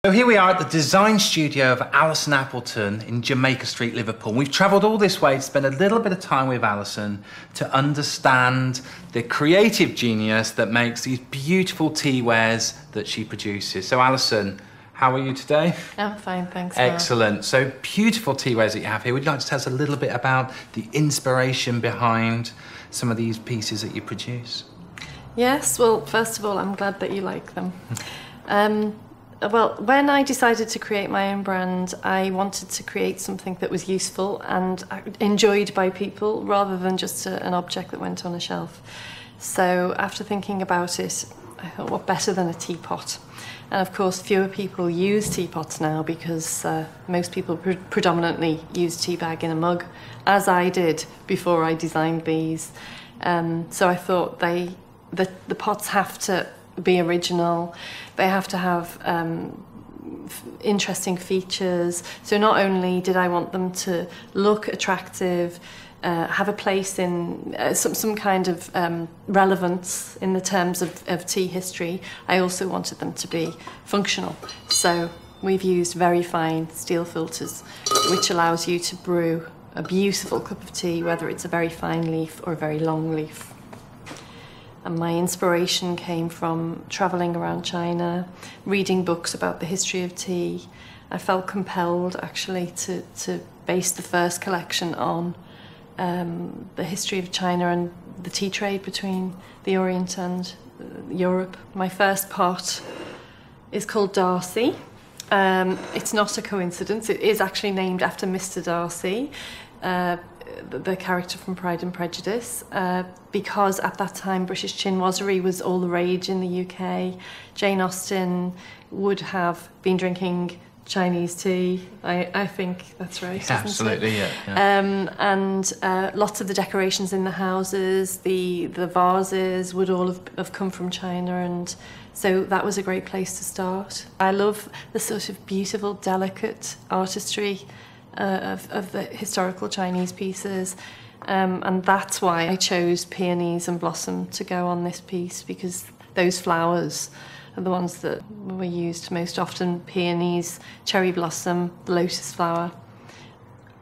So here we are at the design studio of Alison Appleton in Jamaica Street, Liverpool. We've travelled all this way to spend a little bit of time with Alison to understand the creative genius that makes these beautiful tea wares that she produces. So Alison, how are you today? I'm fine, thanks. Mark. Excellent. So beautiful tea wares that you have here. Would you like to tell us a little bit about the inspiration behind some of these pieces that you produce? Yes, well, first of all, I'm glad that you like them. Well, when I decided to create my own brand, I wanted to create something that was useful and enjoyed by people rather than just an object that went on a shelf. So after thinking about it, I thought, what better than a teapot? And of course, fewer people use teapots now because most people predominantly use tea bag in a mug, as I did before I designed these. So I thought the pots have to be original. They have to have interesting features. So not only did I want them to look attractive, have a place in some kind of relevance in the terms of tea history, I also wanted them to be functional. So we've used very fine steel filters, which allows you to brew a beautiful cup of tea, whether it's a very fine leaf or a very long leaf. And my inspiration came from travelling around China, reading books about the history of tea. I felt compelled actually to base the first collection on the history of China and the tea trade between the Orient and Europe. My first pot is called Darcy. It's not a coincidence, it is actually named after Mr. Darcy, the character from Pride and Prejudice, because at that time British chinoiserie was all the rage in the UK. Jane Austen would have been drinking Chinese tea. I think that's right. Yeah, absolutely, yeah. And lots of the decorations in the houses, the vases would all have come from China, and so that was a great place to start. I love the sort of beautiful, delicate artistry of the historical Chinese pieces, and that's why I chose peonies and blossom to go on this piece, because those flowers are the ones that were used most often: peonies, cherry blossom, the lotus flower.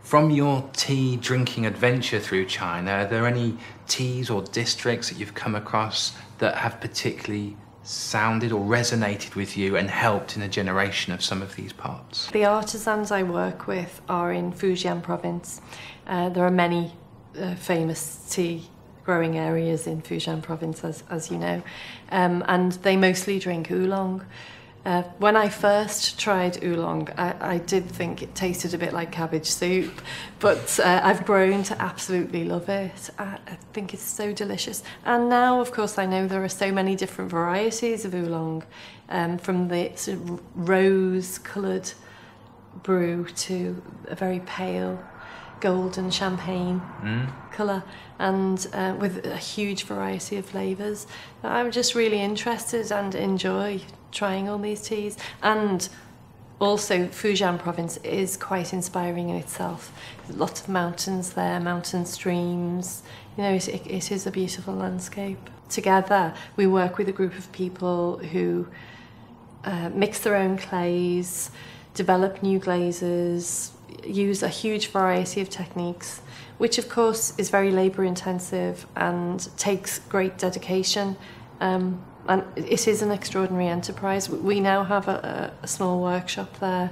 From your tea drinking adventure through China, are there any teas or districts that you've come across that have particularly sounded or resonated with you and helped in the generation of some of these pots? The artisans I work with are in Fujian province. There are many famous tea growing areas in Fujian province, as you know, and they mostly drink oolong. When I first tried oolong, I did think it tasted a bit like cabbage soup, but I've grown to absolutely love it. I think it's so delicious. And now, of course, I know there are so many different varieties of oolong, from the sort of rose-coloured brew to a very pale golden champagne colour, and with a huge variety of flavours. I'm just really interested and enjoy trying all these teas. And also Fujian province is quite inspiring in itself. There's lots of mountains there, mountain streams. You know, it is a beautiful landscape. Together we work with a group of people who mix their own clays, develop new glazes, use a huge variety of techniques, which of course is very labour intensive and takes great dedication. And it is an extraordinary enterprise. We now have a small workshop there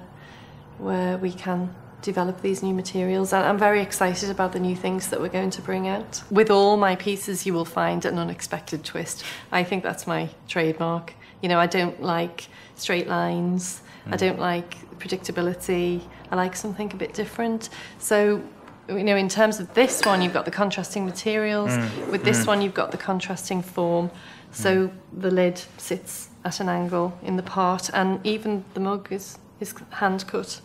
where we can develop these new materials, and I'm very excited about the new things that we're going to bring out. With all my pieces you will find an unexpected twist. I think that's my trademark. You know, I don't like straight lines, I don't like predictability, I like something a bit different. So, you know, in terms of this one, you've got the contrasting materials. With this one, you've got the contrasting form. So the lid sits at an angle in the pot, and even the mug is hand cut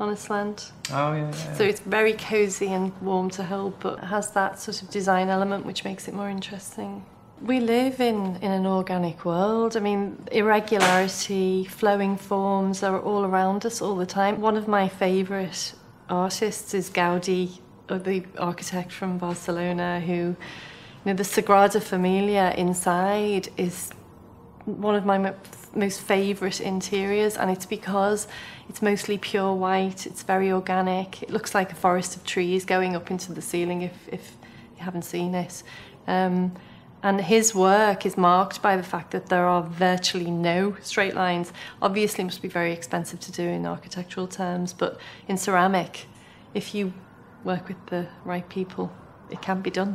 on a slant. Oh, yeah. So it's very cosy and warm to hold, but it has that sort of design element which makes it more interesting. We live in an organic world. I mean, irregularity, flowing forms are all around us all the time. One of my favourite artists is Gaudi, the architect from Barcelona, who, you know, the Sagrada Familia inside is one of my most favourite interiors, and it's because it's mostly pure white, it's very organic, it looks like a forest of trees going up into the ceiling if you haven't seen it. And his work is marked by the fact that there are virtually no straight lines. Obviously it must be very expensive to do in architectural terms, but in ceramic, if you work with the right people, it can be done.